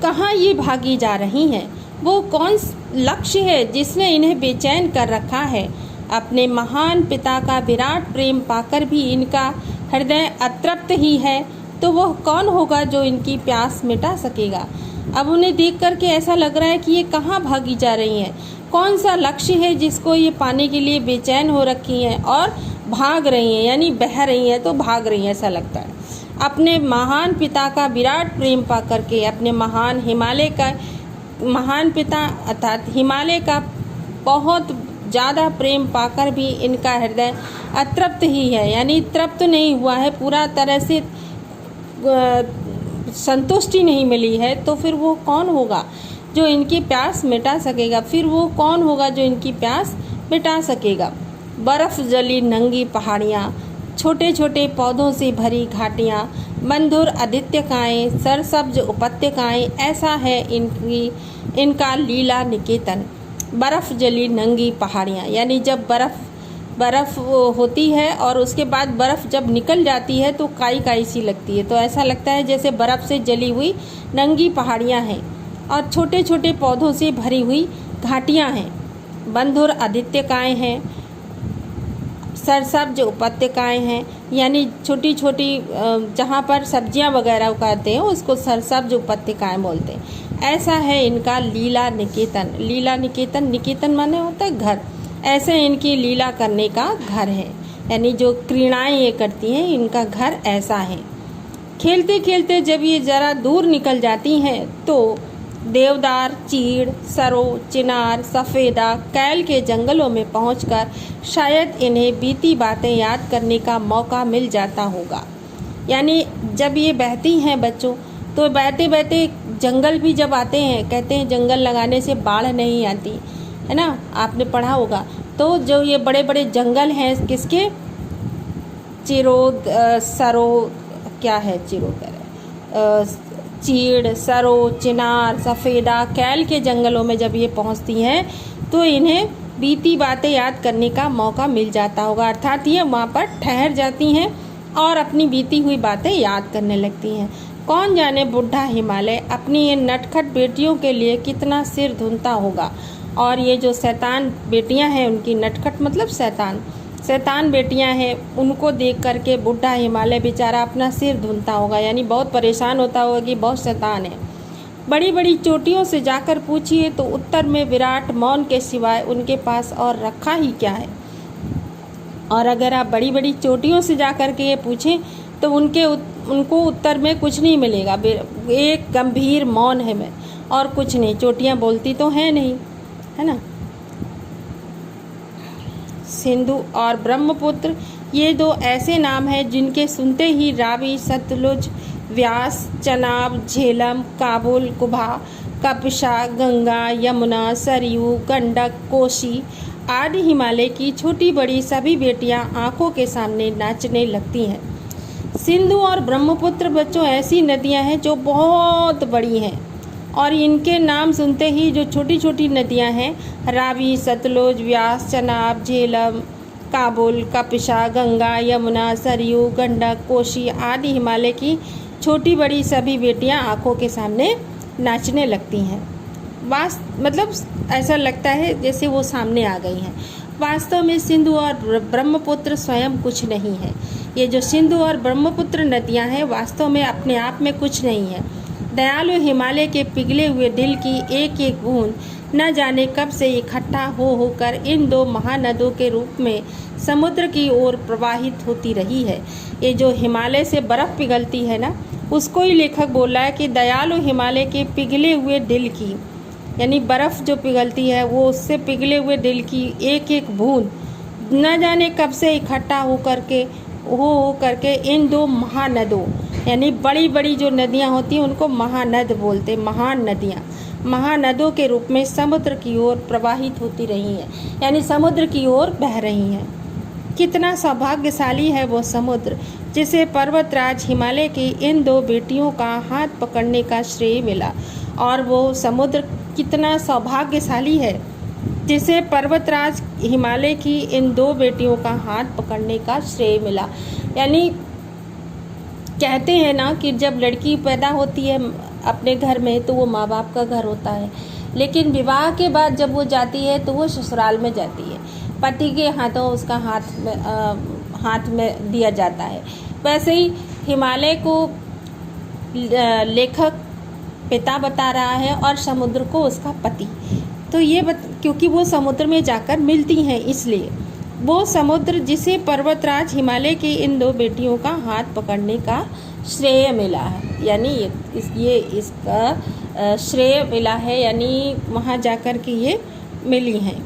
कहाँ ये भागी जा रही हैं? वो कौन लक्ष्य है जिसने इन्हें बेचैन कर रखा है? अपने महान पिता का विराट प्रेम पाकर भी इनका हृदय अतृप्त ही है, तो वह कौन होगा जो इनकी प्यास मिटा सकेगा? अब उन्हें देख करके ऐसा लग रहा है कि ये कहाँ भागी जा रही हैं। कौन सा लक्ष्य है जिसको ये पाने के लिए बेचैन हो रखी हैं और भाग रही हैं, यानी बह रही हैं तो भाग रही हैं, ऐसा लगता है। अपने महान पिता का विराट प्रेम पा करके, अपने महान पिता अर्थात हिमालय का बहुत ज़्यादा प्रेम पाकर भी इनका हृदय अतृप्त ही है, यानी तृप्त नहीं हुआ है, पूरा तरह से संतुष्टि नहीं मिली है। तो फिर वो कौन होगा जो इनकी प्यास मिटा सकेगा? फिर वो कौन होगा जो इनकी प्यास मिटा सकेगा? बर्फ़ जली नंगी पहाड़ियाँ, छोटे छोटे पौधों से भरी घाटियाँ, मंधुर आदित्यकाएँ, सरसब्ज उपत्यकाएँ, ऐसा है इनका लीला निकेतन। बर्फ़ जली नंगी पहाड़ियाँ, यानी जब बर्फ़ होती है और उसके बाद बर्फ़ जब निकल जाती है तो काई काई सी लगती है, तो ऐसा लगता है जैसे बर्फ़ से जली हुई नंगी पहाड़ियाँ हैं और छोटे छोटे पौधों से भरी हुई घाटियाँ हैं। बंधुर आदित्यकाएँ हैं, सरसब्ज उपत्यकाएँ हैं, यानी छोटी छोटी जहाँ पर सब्जियाँ वगैरह उगाते हैं उसको सरसब्ज उपत्यकाएँ बोलते हैं। ऐसा है इनका लीला निकेतन। लीला निकेतन, निकेतन माने होता है घर, ऐसे इनकी लीला करने का घर है, यानी जो क्रीड़ाएँ ये करती हैं इनका घर ऐसा है। खेलते खेलते जब ये ज़रा दूर निकल जाती हैं तो देवदार, चीड़, सरो, चिनार, सफ़ेदा, कैल के जंगलों में पहुंचकर शायद इन्हें बीती बातें याद करने का मौका मिल जाता होगा। यानी जब ये बहती हैं बच्चों, तो बहते बहते जंगल भी जब आते हैं, कहते हैं जंगल लगाने से बाढ़ नहीं आती, है ना, आपने पढ़ा होगा। तो जो ये बड़े बड़े जंगल हैं किसके, चीड़, सरो, चिनार, सफ़ेदा, कैल के जंगलों में जब ये पहुंचती हैं तो इन्हें बीती बातें याद करने का मौका मिल जाता होगा, अर्थात ये वहाँ पर ठहर जाती हैं और अपनी बीती हुई बातें याद करने लगती हैं। कौन जाने बुढ़ा हिमालय अपनी ये नटखट बेटियों के लिए कितना सिर धुनता होगा। और ये जो शैतान बेटियां हैं, उनकी नटखट मतलब शैतान बेटियां हैं, उनको देख करके बुढ़ा हिमालय बेचारा अपना सिर धुनता होगा, यानी बहुत परेशान होता होगा कि बहुत शैतान है। बड़ी बड़ी चोटियों से जाकर पूछिए तो उत्तर में विराट मौन के सिवाय उनके पास और रखा ही क्या है। और अगर आप बड़ी बड़ी चोटियों से जाकर के ये पूछें तो उनको उत्तर में कुछ नहीं मिलेगा, एक गंभीर मौन है में और कुछ नहीं। चोटियाँ बोलती तो हैं नहीं, है ना। सिंधु और ब्रह्मपुत्र ये दो ऐसे नाम हैं जिनके सुनते ही रावी, सतलुज, व्यास, चनाब, झेलम, काबुल, कुभा, कपिशा, गंगा, यमुना, सरयू, गंडक, कोसी आदि हिमालय की छोटी बड़ी सभी बेटियां आंखों के सामने नाचने लगती हैं। सिंधु और ब्रह्मपुत्र बच्चों ऐसी नदियां हैं जो बहुत बड़ी हैं और इनके नाम सुनते ही जो छोटी छोटी नदियां हैं, रावी, सतलुज, व्यास, चनाब, झेलम, काबुल, कपिशा, गंगा, यमुना, सरयू, गंडक, कोसी आदि हिमालय की छोटी बड़ी सभी बेटियां आंखों के सामने नाचने लगती हैं। मतलब ऐसा लगता है जैसे वो सामने आ गई हैं। वास्तव में सिंधु और ब्रह्मपुत्र स्वयं कुछ नहीं है। ये जो सिंधु और ब्रह्मपुत्र नदियां हैं वास्तव में अपने आप में कुछ नहीं है। दयालु हिमालय के पिघले हुए दिल की एक एक बूंद न जाने कब से इकट्ठा होकर इन दो महानदों के रूप में समुद्र की ओर प्रवाहित होती रही है। ये जो हिमालय से बर्फ़ पिघलती है ना, उसको ही लेखक बोल रहा है कि दयालु हिमालय के पिघले हुए दिल की, यानी बर्फ़ जो पिघलती है वो उससे पिघले हुए दिल की एक एक बूंद न जाने कब से इकट्ठा हो करके इन दो महानदों, यानी बड़ी बड़ी जो नदियां होती हैं उनको महानद बोलते हैं, महान नदियां, महानदों के रूप में समुद्र की ओर प्रवाहित होती रही हैं, यानी समुद्र की ओर बह रही हैं। कितना सौभाग्यशाली है वो समुद्र जिसे पर्वतराज हिमालय की इन दो बेटियों का हाथ पकड़ने का श्रेय मिला। और वो समुद्र कितना सौभाग्यशाली है जिसे पर्वतराज हिमालय की इन दो बेटियों का हाथ पकड़ने का श्रेय मिला। यानी कहते हैं ना कि जब लड़की पैदा होती है अपने घर में तो वो माँ बाप का घर होता है, लेकिन विवाह के बाद जब वो जाती है तो वो ससुराल में जाती है, पति के हाथों उसका हाथ में दिया जाता है। वैसे ही हिमालय को लेखक पिता बता रहा है और समुद्र को उसका पति। तो ये क्योंकि वो समुद्र में जाकर मिलती हैं, इसलिए वो समुद्र जिसे पर्वतराज हिमालय की इन दो बेटियों का हाथ पकड़ने का श्रेय मिला है, यानी ये इसका श्रेय मिला है, यानी वहाँ जाकर के ये मिली हैं।